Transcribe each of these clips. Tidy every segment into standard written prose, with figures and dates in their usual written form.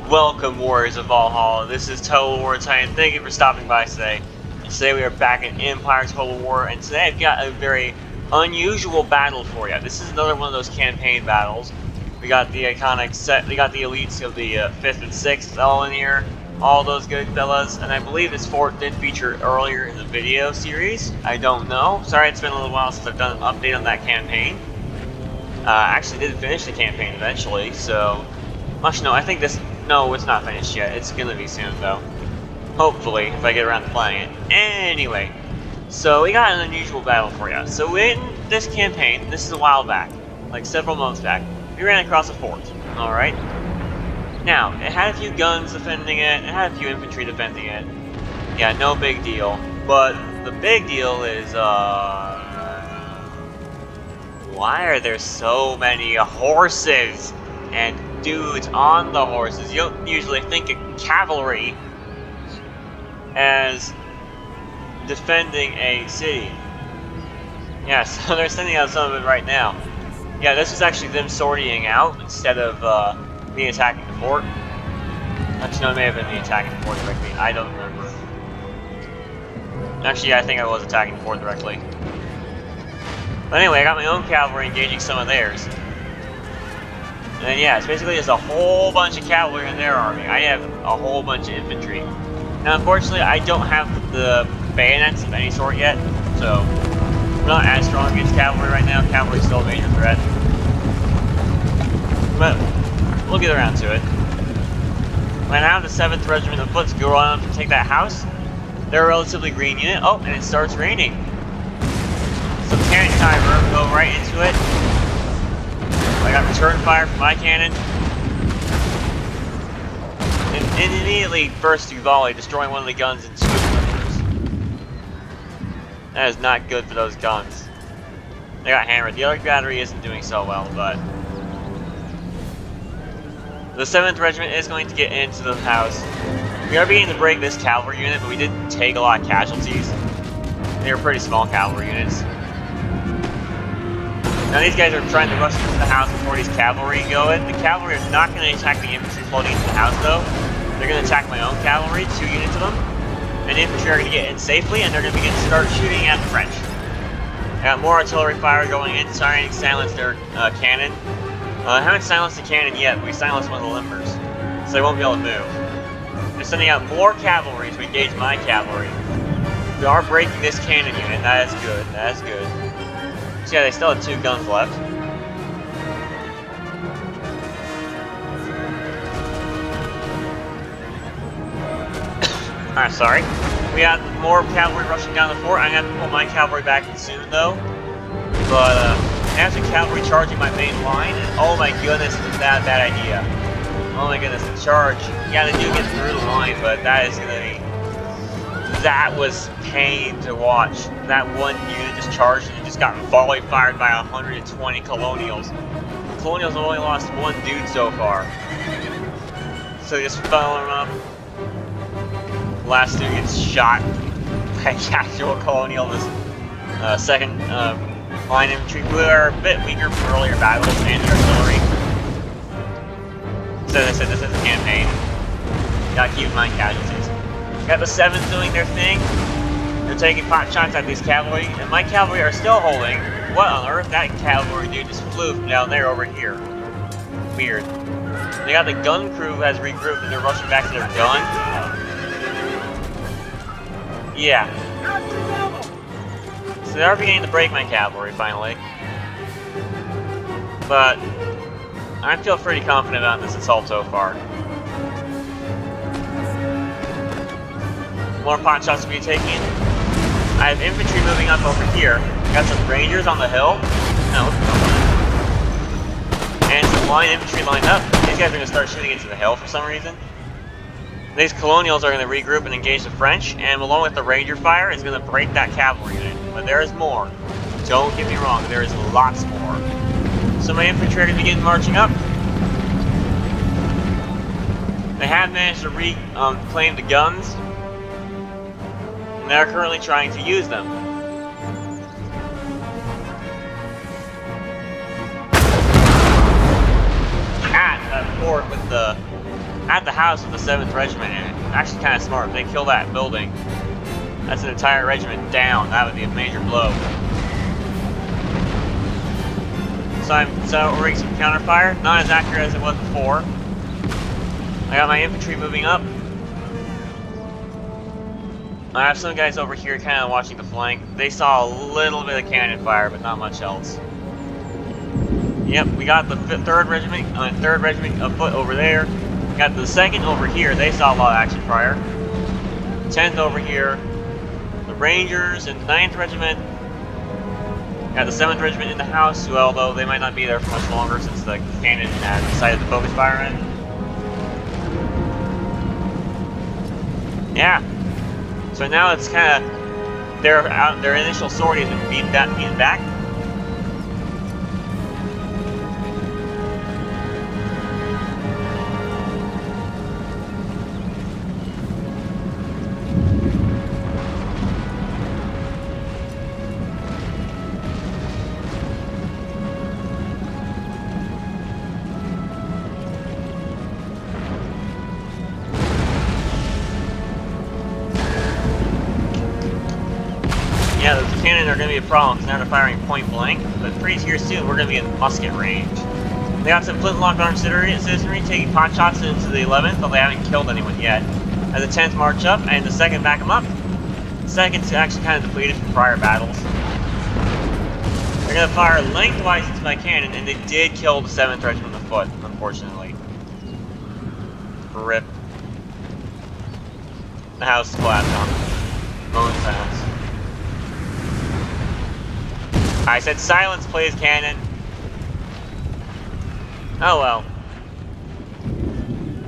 Welcome, Warriors of Valhalla. This is Total War Titan. Thank you for stopping by today. Today we are back in Empire Total War, and today I've got a very unusual battle for you. This is another one of those campaign battles. We got the iconic set. We got the elites of the 5th and 6th all in here. All those good fellas, and I believe this fort did feature earlier in the video series. I don't know. Sorry, it's been a little while since I've done an update on that campaign. Actually did finish the campaign eventually, so... Actually, no, I think this... No, it's not finished yet. It's gonna be soon, though. Hopefully, if I get around to playing it. Anyway, so we got an unusual battle for you. So in this campaign, this is a while back, like several months back, we ran across a fort, alright? Now, it had a few guns defending it, it had a few infantry defending it. Yeah, no big deal. But the big deal is, why are there so many horses and dudes on the horses? You don't usually think of cavalry as defending a city. Yeah, so they're sending out some of it right now. Yeah, this is actually them sorting out instead of me attacking the fort. Actually, no, it may have been me attacking the fort directly. I don't remember. Actually, yeah, I think I was attacking the fort directly. But anyway, I got my own cavalry engaging some of theirs. And yeah, it's basically just a whole bunch of cavalry in their army. I have a whole bunch of infantry. Now, unfortunately, I don't have the bayonets of any sort yet, so we're not as strong against cavalry right now. Cavalry's still a major threat. But we'll get around to it. When I have the 7th Regiment of Foot to go on to take that house, they're a relatively green unit. Oh, and it starts raining. Some cannon timer, go right into it. I got return fire from my cannon. And immediately burst through volley, destroying one of the guns and 2 of the members. That is not good for those guns. They got hammered. The other battery isn't doing so well, but... The 7th Regiment is going to get into the house. We are beginning to break this cavalry unit, but we did take a lot of casualties. They were pretty small cavalry units. Now these guys are trying to rush into the house before these cavalry go in. The cavalry are not going to attack the infantry floating into the house, though. They're going to attack my own cavalry, 2 units of them. And the infantry are going to get in safely, and they're going to begin to start shooting at the French. I got more artillery fire going in, trying to silence their cannon. I haven't silenced the cannon yet, but we silenced one of the limbers, so they won't be able to move. They're sending out more cavalry to engage my cavalry. We are breaking this cannon unit. That is good. That is good. So yeah, they still have 2 guns left. Alright, sorry. We got more cavalry rushing down the fort. I'm gonna have to pull my cavalry back soon, though. But, after cavalry charging my main line, and oh my goodness, is that a bad idea. Oh my goodness, the charge. Yeah, they do get through the line, but that is gonna be... That was pain to watch. That one unit just charged and just got volley fired by 120 colonials. The colonials have only lost 1 dude so far. So they just fell him up. Last dude gets shot by actual colonial. This 2nd line infantry, who are a bit weaker from earlier battles, and artillery. So as I said, this is a campaign. Gotta keep in mind casualties. Got the 7th doing their thing. They're taking pot shots at these cavalry, and my cavalry are still holding. What on earth? That cavalry dude just flew from down there over here. Weird. They got the gun crew who has regrouped and they're rushing back to their gun. Yeah. So they are beginning to break my cavalry finally. But I feel pretty confident on this assault so far. More pot shots to be taken. I have infantry moving up over here. Got some rangers on the hill. No, and some line infantry lined up. These guys are going to start shooting into the hill for some reason. These colonials are going to regroup and engage the French, and along with the ranger fire, it's going to break that cavalry unit. But there is more. Don't get me wrong, there is lots more. So my infantry are going to begin marching up. They have managed to reclaim the guns. They're currently trying to use them. At that fort with the at the house with the 7th Regiment in it. Actually kind of smart. If they kill that building, that's an entire regiment down. That would be a major blow. So I'm ordering some counterfire. Not as accurate as it was before. I got my infantry moving up. I have some guys over here kind of watching the flank. They saw a little bit of cannon fire, but not much else. Yep, we got the 3rd Regiment of foot over there. Got the 2nd over here. They saw a lot of action prior. 10th over here. The Rangers and 9th Regiment. Got the 7th Regiment in the house, who, although they might not be there for much longer since the cannon had decided to focus fire in. Yeah. So now it's kind of their initial sortie has been beaten back. Yeah, those cannon are going to be a problem because now they're firing point blank, but pretty here soon we're going to be in musket range. They got some flintlock armed citizenry taking pot shots into the 11th, but they haven't killed anyone yet. As the 10th march up and the 2nd back them up. The 2nd's actually kind of depleted from prior battles. They're going to fire lengthwise into my cannon, and they did kill the 7th Regiment of foot, unfortunately. RIP. The house collapsed on them. Bone sounds. I said silence, please, cannon. Oh well.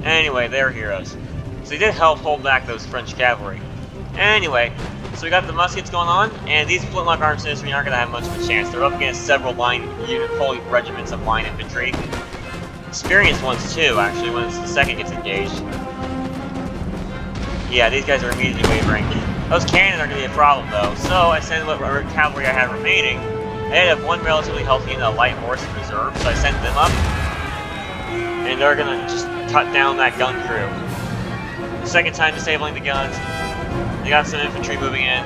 Anyway, they're heroes. So they did help hold back those French cavalry. Anyway, so we got the muskets going on, and these flintlock armed citizenry aren't going to have much of a chance. They're up against several full regiments of line infantry. Experienced ones too, actually, when the 2nd gets engaged. Yeah, these guys are immediately wavering. Those cannon are going to be a problem, though. So I sent what cavalry I had remaining. I did have one relatively healthy and a light horse in reserve, so I sent them up. And they're going to just cut down that gun crew. The 2nd time disabling the guns. They got some infantry moving in.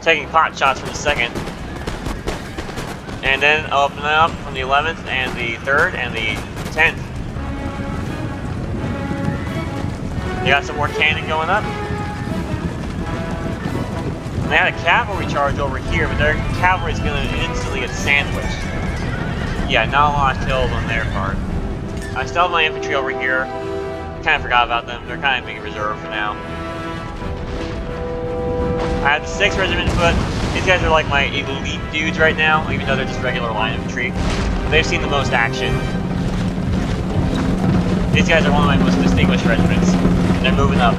Taking pot shots from the 2nd. And then opening up from the 11th and the 3rd and the 10th. They got some more cannon going up. They had a cavalry charge over here, but their cavalry's going to instantly get sandwiched. Yeah, not a lot of kills on their part. I still have my infantry over here. Kind of forgot about them. They're kind of being reserved for now. I have the 6th Regiment foot. These guys are like my elite dudes right now, even though they're just regular line infantry. They've seen the most action. These guys are one of my most distinguished regiments. And they're moving up.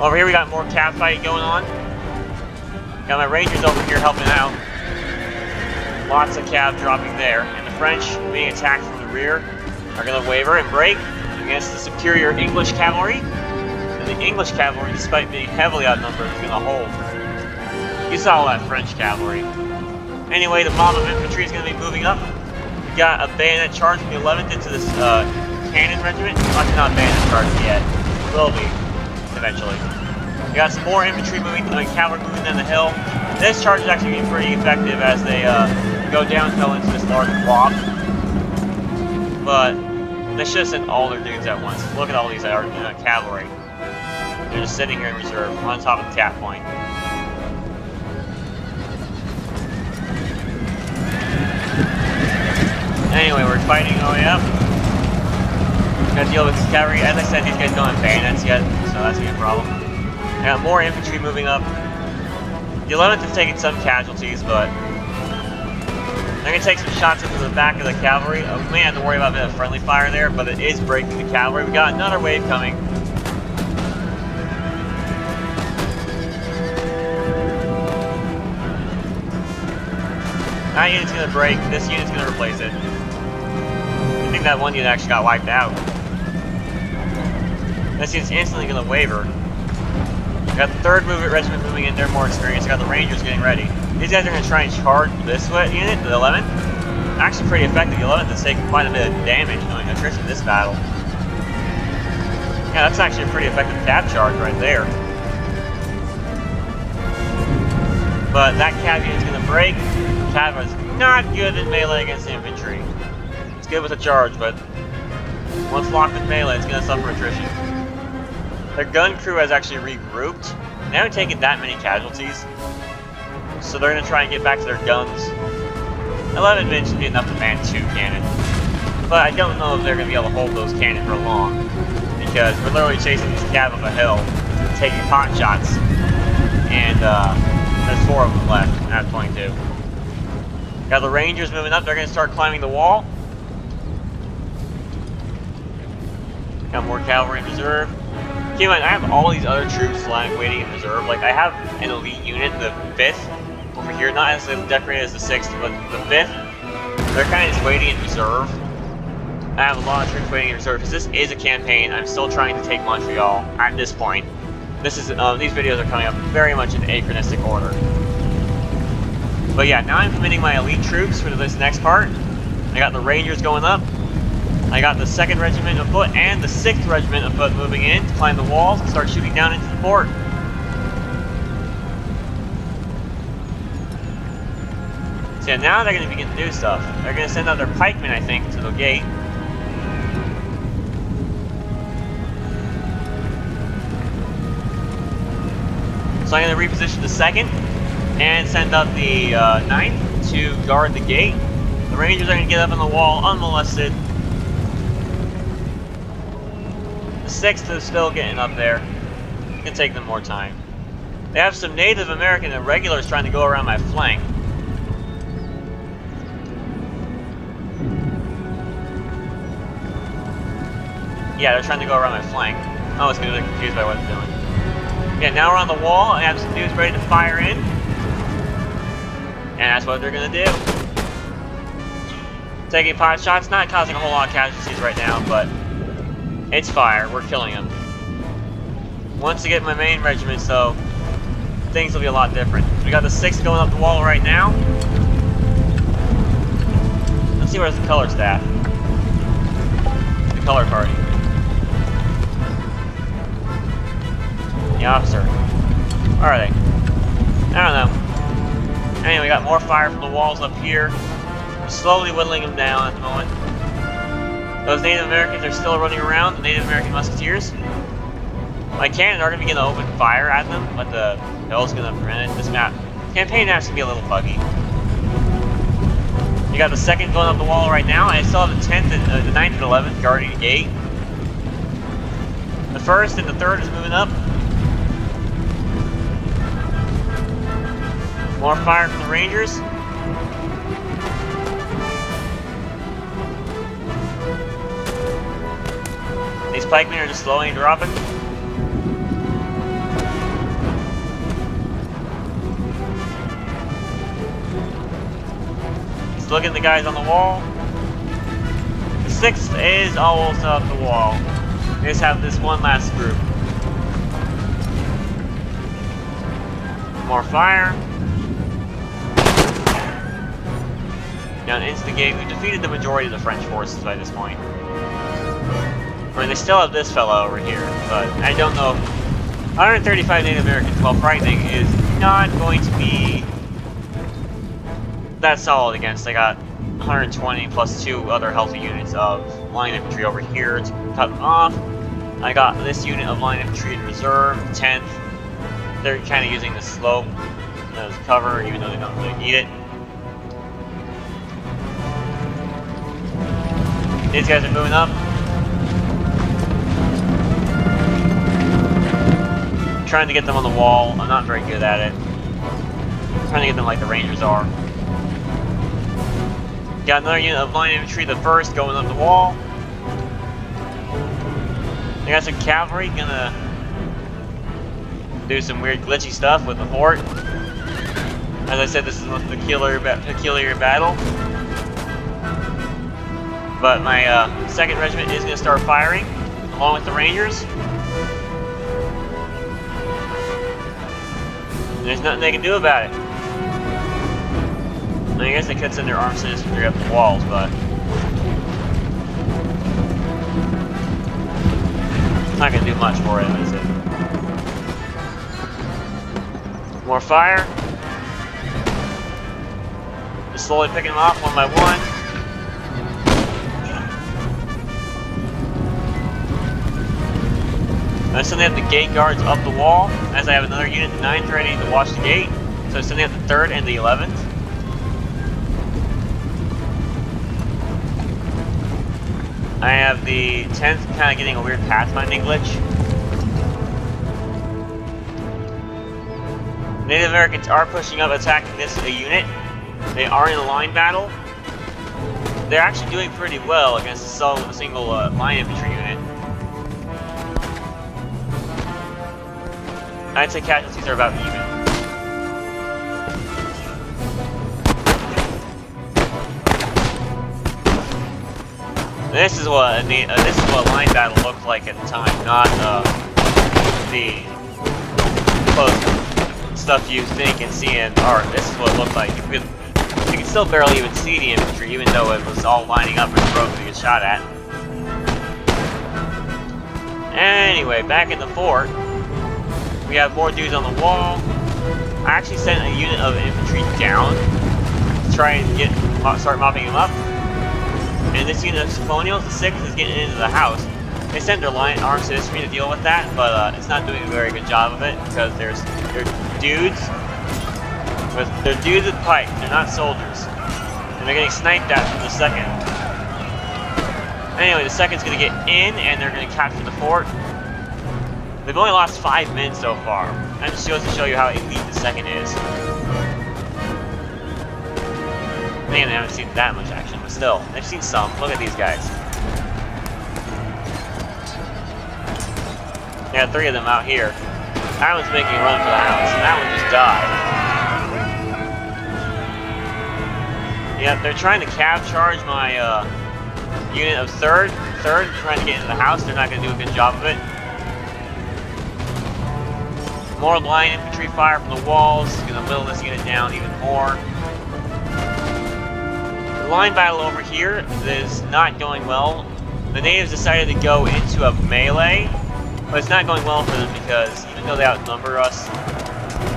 Over here we got more cav fight going on. Got my Rangers over here helping out. Lots of cav dropping there. And the French, being attacked from the rear, are going to waver and break against the superior English cavalry. And the English cavalry, despite being heavily outnumbered, is going to hold. You saw all that French cavalry. Anyway, the mob of infantry is going to be moving up. We got a bayonet charge from the 11th into this cannon regiment. Actually, not bayonet charge yet. Will be, eventually. We got some more infantry moving, cavalry moving down the hill. This charge is actually being pretty effective as they go downhill into this large blob. But they should have sent all their dudes at once. Look at all these cavalry. They're just sitting here in reserve on top of the tap point. Anyway, we're fighting our way up. Gotta deal with this cavalry. As I said, these guys don't have bayonets yet, so that's gonna be a problem. I got more infantry moving up. The 11th has taken some casualties, but they're going to take some shots into the back of the cavalry. We may have to worry about a bit of friendly fire there, but it is breaking the cavalry. We got another wave coming. That unit's going to break. This unit's going to replace it. I think that one unit actually got wiped out. This unit's instantly going to waver. Got the 3rd Regiment moving in, they're more experienced. Got the Rangers getting ready. These guys are going to try and charge this unit, the 11th. actually pretty effective. The 11th is taking quite a bit of damage doing attrition in this battle. Yeah, that's actually a pretty effective cav charge right there. But that cav unit's gonna break. Cav is not good in melee against the infantry. It's good with a charge, but once locked in melee, it's gonna suffer attrition. Their gun crew has actually regrouped. They haven't taken that many casualties, so they're gonna try and get back to their guns. 11 men should be enough to man 2 cannon, but I don't know if they're gonna be able to hold those cannon for long, because we're literally chasing these cav up a hill, taking pot shots, and there's 4 of them left at 22. Got the Rangers moving up. They're gonna start climbing the wall. Got more cavalry in reserve. Keep in mind, I have all these other troops waiting in reserve. Like, I have an elite unit, the 5th, over here. Not necessarily decorated as the 6th, but the 5th. They're kind of just waiting in reserve. I have a lot of troops waiting in reserve, because this is a campaign. I'm still trying to take Montreal at this point. This is, these videos are coming up very much in anachronistic order. But yeah, now I'm committing my elite troops for this next part. I got the Rangers going up. I got the 2nd Regiment of Foot and the 6th Regiment of Foot moving in to climb the walls and start shooting down into the fort. So yeah, now they're going to begin to do stuff. They're going to send out their pikemen, I think, to the gate. So I'm going to reposition the 2nd and send up the 9th to guard the gate. The Rangers are going to get up on the wall unmolested. The 6th is still getting up there. It's going to take them more time. They have some Native American irregulars trying to go around my flank. Yeah, they're trying to go around my flank. I was going to be confused by what they're doing. Yeah, now we're on the wall. I have some dudes ready to fire in. And that's what they're going to do. Taking pot shots, not causing a whole lot of casualties right now, but it's fire. We're killing them. Once I get my main regiment, so things will be a lot different. We got the 6th going up the wall right now. Let's see where's the color staff. The color party. The officer. Where are they? I don't know. Anyway, we got more fire from the walls up here. We're slowly whittling them down at the moment. Those Native Americans are still running around, the Native American Musketeers. My cannon are going to begin to open fire at them, but the hill's going to prevent it. This campaign has to be a little buggy. You got the 2nd going up the wall right now, and I still have the 10th and the 9th and 11th guarding the gate. The 1st and the 3rd is moving up. More fire from the Rangers. These pikemen are just slowly dropping. Just looking at the guys on the wall. The 6th is almost up the wall. We just have this one last group. More fire. Down into the gate. We've defeated the majority of the French forces by this point. I mean, they still have this fellow over here, but I don't know. 135 Native Americans, while frightening, is not going to be that solid against. I got 120 plus 2 other healthy units of line infantry over here to cut them off. I got this unit of line infantry in reserve, 10th. They're kind of using the slope as cover, even though they don't really need it. These guys are moving up. I'm trying to get them on the wall. I'm not very good at it. I'm trying to get them like the Rangers are. Got another unit of line infantry, the 1st, going up the wall. I got some cavalry gonna do some weird glitchy stuff with the fort. As I said, this is the most peculiar battle. But my 2nd Regiment is going to start firing, along with the Rangers. There's nothing they can do about it. I guess they could send their armed citizenry up the walls, but it's not going to do much for it, is it? More fire. Just slowly picking them off one by one. I'm sending up the gate guards up the wall, as I have another unit, the 9th, ready to watch the gate. So I'm sending up the 3rd and the 11th. I have the 10th kind of getting a weird pathfinding glitch. Native Americans are pushing up, attacking this unit. They are in a line battle. They're actually doing pretty well against a single line infantry unit. I'd say casualties are about even. This is what a line battle looked like at the time, not the close stuff you think and see in art. This is what it looked like. You can still barely even see the infantry, even though it was all lining up in a row to get shot at. Anyway, back in the fort, we have more dudes on the wall. I actually sent a unit of infantry down to try and start mopping them up. And this unit of colonials, the 6th, is getting into the house. They sent their armed citizenry to deal with that, but it's not doing a very good job of it because they're dudes with pikes. They're not soldiers, and they're getting sniped at from the 2nd. Anyway, the 2nd's going to get in, and they're going to capture the fort. They've only lost 5 men so far. That just goes to show you how elite the 2nd is. Man, they haven't seen that much action, but still, they've seen some. Look at these guys. They had 3 of them out here. That one's making a run for the house, and that one just died. Yep, they're trying to cav charge my unit of 3rd. 3rd, trying to get into the house. They're not going to do a good job of it. More line infantry fire from the walls. Going to whittle this unit down even more. The line battle over here is not going well. The natives decided to go into a melee, but it's not going well for them because even though they outnumber us,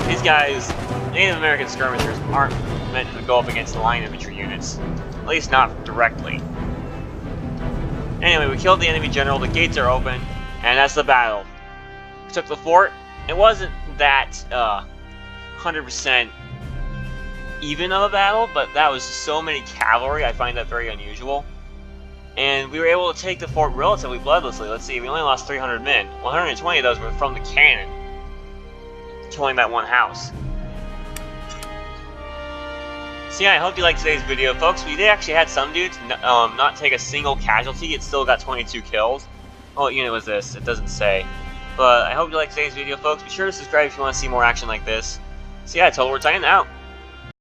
these guys, Native American skirmishers, aren't meant to go up against the line infantry units. At least not directly. Anyway, we killed the enemy general, the gates are open, and that's the battle. We took the fort. It wasn't that 100% even of a battle, but that was so many cavalry, I find that very unusual. And we were able to take the fort relatively bloodlessly. Let's see, we only lost 300 men. 120 of those were from the cannon, killing that one house. So yeah, I hope you liked today's video, folks. We did actually had some dudes not take a single casualty. It still got 22 kills. What unit was this? It doesn't say. But I hope you liked today's video, folks. Be sure to subscribe if you want to see more action like this. So yeah, Total War Titan out.